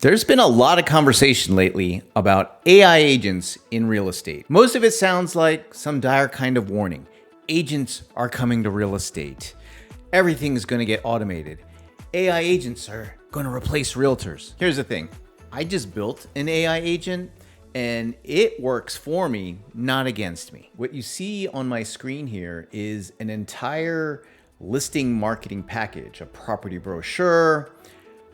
There's been a lot of conversation lately about AI agents in real estate. Most of it sounds like some dire kind of warning. Agents are coming to real estate. Everything is going to get automated. AI agents are going to replace realtors. Here's the thing. I just built an AI agent and it works for me, not against me. What you see on my screen here is an entire listing marketing package, a property brochure.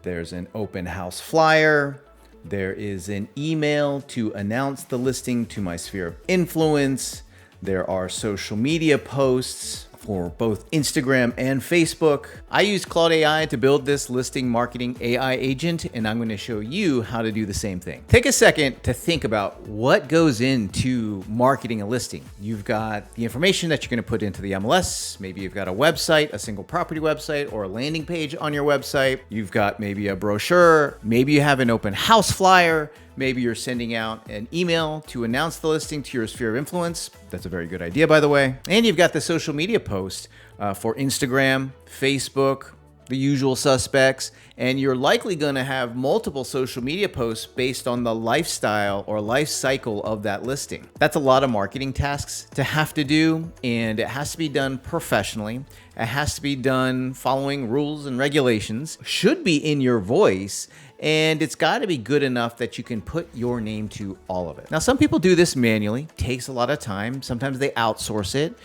There's an open house flyer. There is an email to announce the listing to my sphere of influence. There are social media posts for both Instagram and Facebook. I use Claude AI to build this listing marketing AI agent, and I'm going to show you how to do the same thing. Take a second to think about what goes into marketing a listing. You've got the information that you're going to put into the MLS. Maybe you've got a website, a single property website, or a landing page on your website. You've got maybe a brochure. Maybe you have an open house flyer. Maybe you're sending out an email to announce the listing to your sphere of influence. That's a very good idea, by the way. And you've got the social media post for Instagram, Facebook, the usual suspects. And you're likely going to have multiple social media posts based on the lifestyle or life cycle of that listing. That's a lot of marketing tasks to have to do, and it has to be done professionally. It has to be done following rules and regulations, should be in your voice, and it's got to be good enough that you can put your name to all of it. Now, some people do this manually. Takes a lot of time. Sometimes they outsource it.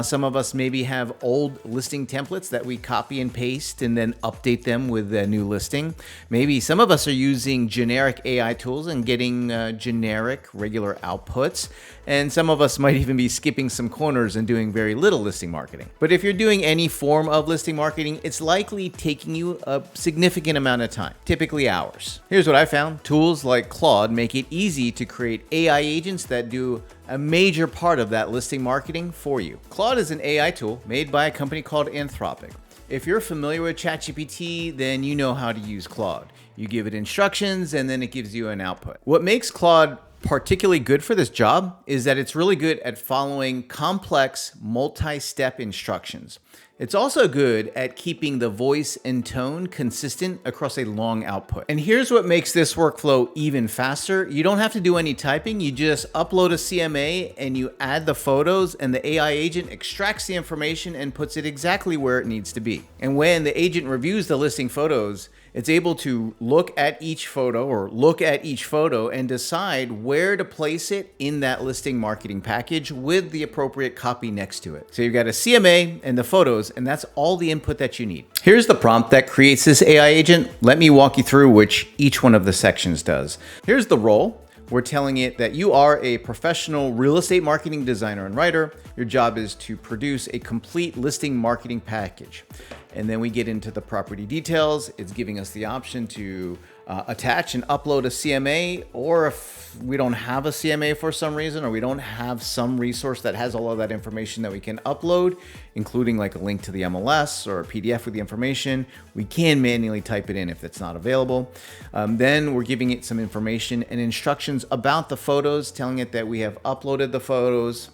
Some of us maybe have old listing templates that we copy and paste and then update them with a new listing. Maybe some of us are using generic AI tools and getting generic regular outputs. And some of us might even be skipping some corners and doing very little listing marketing. But if you're doing any form of listing marketing, it's likely taking you a significant amount of time, typically hours. Here's what I found. Tools like Claude make it easy to create AI agents that do a major part of that listing marketing for you. Claude is an AI tool made by a company called Anthropic. If you're familiar with ChatGPT, then you know how to use Claude. You give it instructions and then it gives you an output. What makes Claude particularly good for this job is that it's really good at following complex multi-step instructions. It's also good at keeping the voice and tone consistent across a long output. And here's what makes this workflow even faster. You don't have to do any typing. You just upload a CMA and you add the photos, and the AI agent extracts the information and puts it exactly where it needs to be. And when the agent reviews the listing photos, it's able to look at each photo and decide where to place it in that listing marketing package with the appropriate copy next to it. So you've got a CMA and the photos, and that's all the input that you need. Here's the prompt that creates this AI agent. Let me walk you through which each one of the sections does. Here's the role. We're telling it that you are a professional real estate marketing designer and writer. Your job is to produce a complete listing marketing package. And then we get into the property details. It's giving us the option to attach and upload a CMA, or if we don't have a CMA for some reason, or we don't have some resource that has all of that information that we can upload, including like a link to the MLS or a PDF with the information, we can manually type it in if it's not available. Then we're giving it some information and instructions about the photos, telling it that we have uploaded the photos,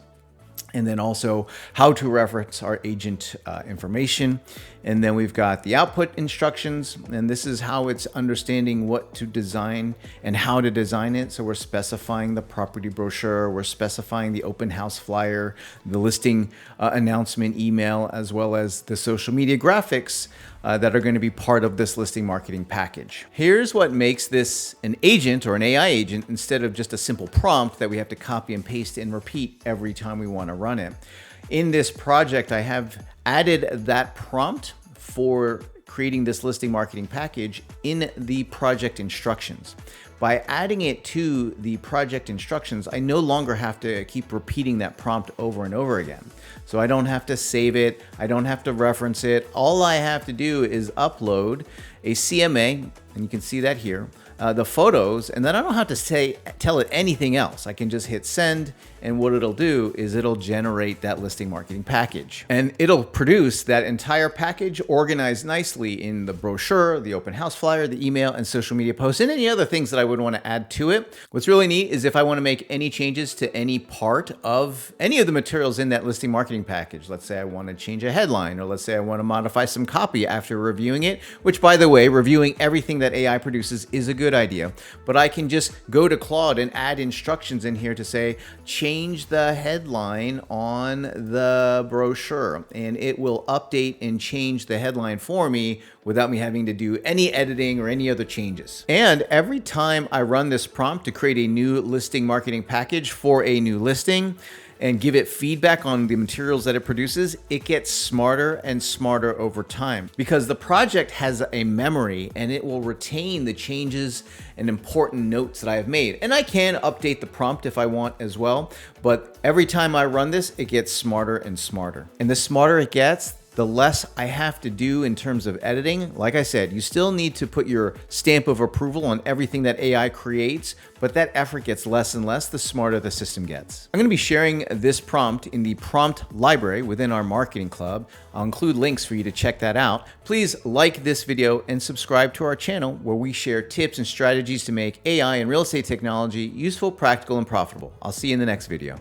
and then also how to reference our agent information. And then we've got the output instructions, and this is how it's understanding what to design and how to design it. So we're specifying the property brochure, we're specifying the open house flyer, the listing announcement email, as well as the social media graphics that are going to be part of this listing marketing package. Here's what makes this an agent or an AI agent instead of just a simple prompt that we have to copy and paste and repeat every time we want to run it. In this project, I have added that prompt for creating this listing marketing package in the project instructions. By adding it to the project instructions, I no longer have to keep repeating that prompt over and over again. So I don't have to save it. I don't have to reference it. All I have to do is upload a CMA, and you can see that here, the photos, and then I don't have to tell it anything else. I can just hit send, and what it'll do is it'll generate that listing marketing package. And it'll produce that entire package organized nicely in the brochure, the open house flyer, the email, and social media posts, and any other things that I would want to add to it. What's really neat is if I want to make any changes to any part of any of the materials in that listing marketing package. Let's say I want to change a headline, or let's say I want to modify some copy after reviewing it, which, by the way, reviewing everything that AI produces is a good idea. But I can just go to Claude and add instructions in here to say, change the headline on the brochure, and it will update and change the headline for me without me having to do any editing or any other changes. And every time I run this prompt to create a new listing marketing package for a new listing and give it feedback on the materials that it produces, it gets smarter and smarter over time, because the project has a memory and it will retain the changes and important notes that I have made. And I can update the prompt if I want as well, but every time I run this, it gets smarter and smarter. And the smarter it gets, the less I have to do in terms of editing. Like I said, you still need to put your stamp of approval on everything that AI creates, but that effort gets less and less the smarter the system gets. I'm gonna be sharing this prompt in the prompt library within our marketing club. I'll include links for you to check that out. Please like this video and subscribe to our channel, where we share tips and strategies to make AI and real estate technology useful, practical, and profitable. I'll see you in the next video.